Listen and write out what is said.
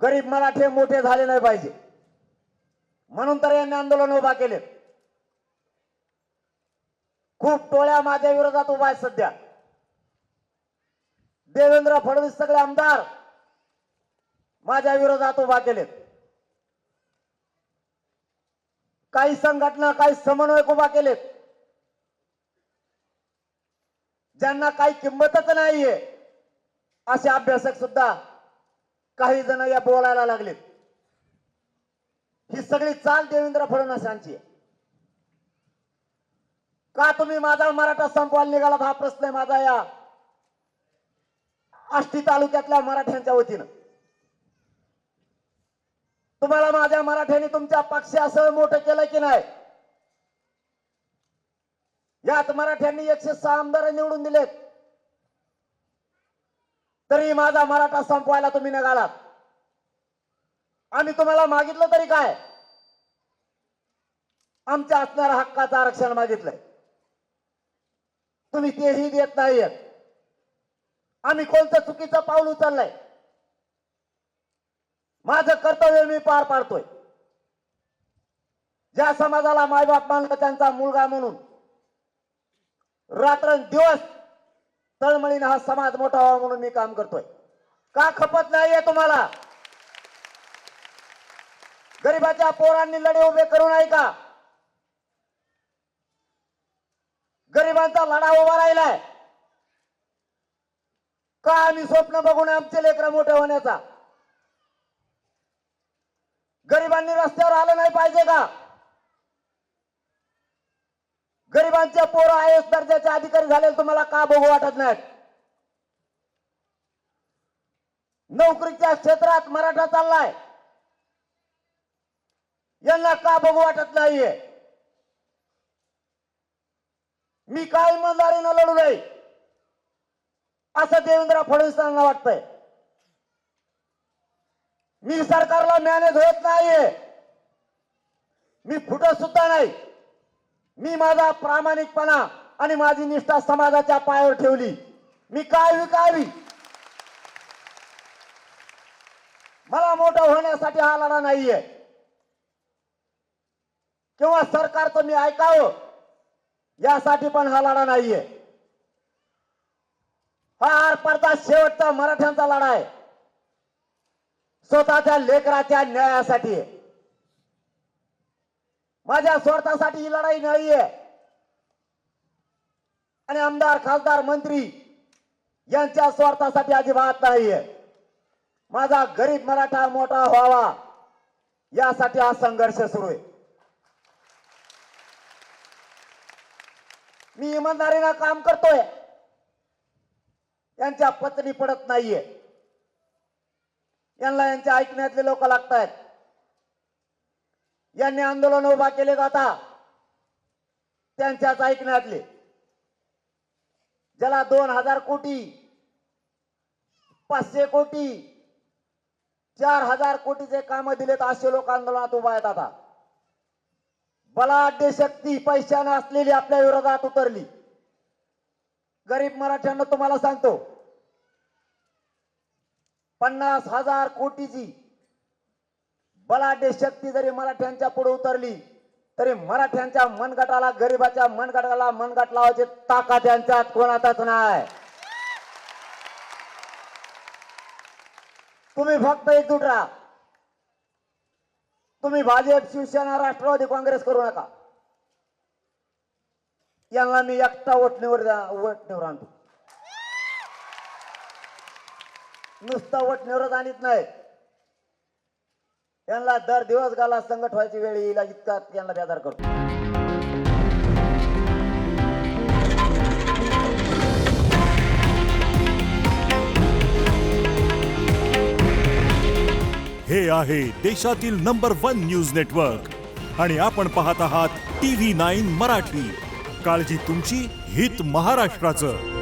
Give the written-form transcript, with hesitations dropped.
गरीब मराठे मोठे झाले नाही पाहिजे म्हणून तर यांनी आंदोलन उभा केले। खूप टोळ्या माझ्या विरोधात उभा आहेत सध्या। देवेंद्र फडणवीस सगळे आमदार माझ्या विरोधात उभा केलेत। काही संघटना काही समन्वयक उभा केलेत ज्यांना काही किंमतच नाहीये असे अभ्यासक सुद्धा काही जण या बोलायला लागलेत। ही सगळी चाल देवेंद्र फडणवीसांची आहे। का तुम्ही माझा मराठा संपवायला निघालात हा प्रश्न आहे माझा या आष्टी तालुक्यातल्या मराठ्यांच्या वतीनं। तुम्हाला माझ्या मराठ्यांनी तुमच्या पक्षासह मोठं केलं की नाही? यात मराठ्यांनी 106 आमदार निवडून दिलेत तरी माझा मराठा संपवायला तुम्ही निघालात। आम्ही तुम्हाला मागितलं तरी काय? आमच्या असणाऱ्या हक्काचं आरक्षण मागितलंय तुम्ही तेही देत नाहीयेत। आम्ही कोणतं चुकीचं पाऊल उचललंय? माझं कर्तव्य मी पार पाडतोय। ज्या समाजाला मायबाप मानलं त्यांचा मुलगा म्हणून रात्रंदिवस तळमळीने हा समाज मोठा व्हावा म्हणून मी काम करतोय। का खपत नाहीये तुम्हाला? गरिबाच्या पोरांनी लढे उभे करू नाही का? गरिबांचा लढा उभा राहिलाय का? आम्ही स्वप्न बघून आमचे लेकरं मोठे होण्याचा। गरिबांनी रस्त्यावर आलं नाही पाहिजे का? गरिबांचे पोरं आयएस दर्जाचे अधिकारी झाले तुम्हाला का बघू वाटत नाहीत? नोकरीच्या क्षेत्रात मराठा चाललाय यांना का बघू वाटत नाहीये? मी काय इमानदारीनं लढू नये असं देवेंद्र फडणवीसांना वाटतंय। मी सरकारला मॅनेज होत नाहीये, मी फुटत सुद्धा नाही। मी माझा प्रामाणिकपणा आणि माझी निष्ठा समाजाच्या पायावर ठेवली। मी काय विकावी? मला मोठं होण्यासाठी हा लढा नाहीये किंवा सरकारचं मी ऐकावं यासाठी पण हा लढा नाहीये। हा आरपारचा शेवटचा मराठ्यांचा लढा आहे। स्वतःच्या लेकराच्या न्यायासाठी आहे। माझ्या स्वार्थासाठी ही लढाई नाहीये आणि आमदार खासदार मंत्री यांच्या स्वार्थासाठी अजिबात नाहीये। माझा गरीब मराठा मोठा व्हावा यासाठी हा संघर्ष सुरू आहे। मी इमानदारीने काम करतोय, यांच्या पत्नी पडत नाहीये। यांना यांच्या ऐकण्यातले लोक लागतायत। यांनी आंदोलन उभा केले जाता त्यांच्याच ऐकण्यातले ज्याला 2000 कोटी 500 कोटी 4000 कोटीचे काम दिलेत असे लोक आंदोलनात उभा आहेत। आता बलाढ्य शक्ती पैशाने असलेली आपल्या विरोधात उतरली। गरीब मराठ्यांना तुम्हाला सांगतो 50,000 कोटीची बलाढ्य शक्ती जरी मराठ्यांच्या पुढे उतरली तरी मराठ्यांच्या मनगटाला गरीबाच्या मनगटाला मनगट लावायची ताकद यांच्यात कोणाचाच नाही। तुम्ही फक्त एकजूट राहा। तुम्ही भाजप शिवसेना राष्ट्रवादी काँग्रेस करू नका। यांना मी एकटा वटणीवर आणतो। नुसतं वटणीवरच आणत नाही, यांना दर दिवस गाला संकट व्हायची वेळ येईल इतका यांना बेजार करतो। हे आहे देशातील नंबर 1 न्यूज नेटवर्क आणि आपण पाहत आहात TV9 मराठी। काळजी तुमची, हित महाराष्ट्राचं।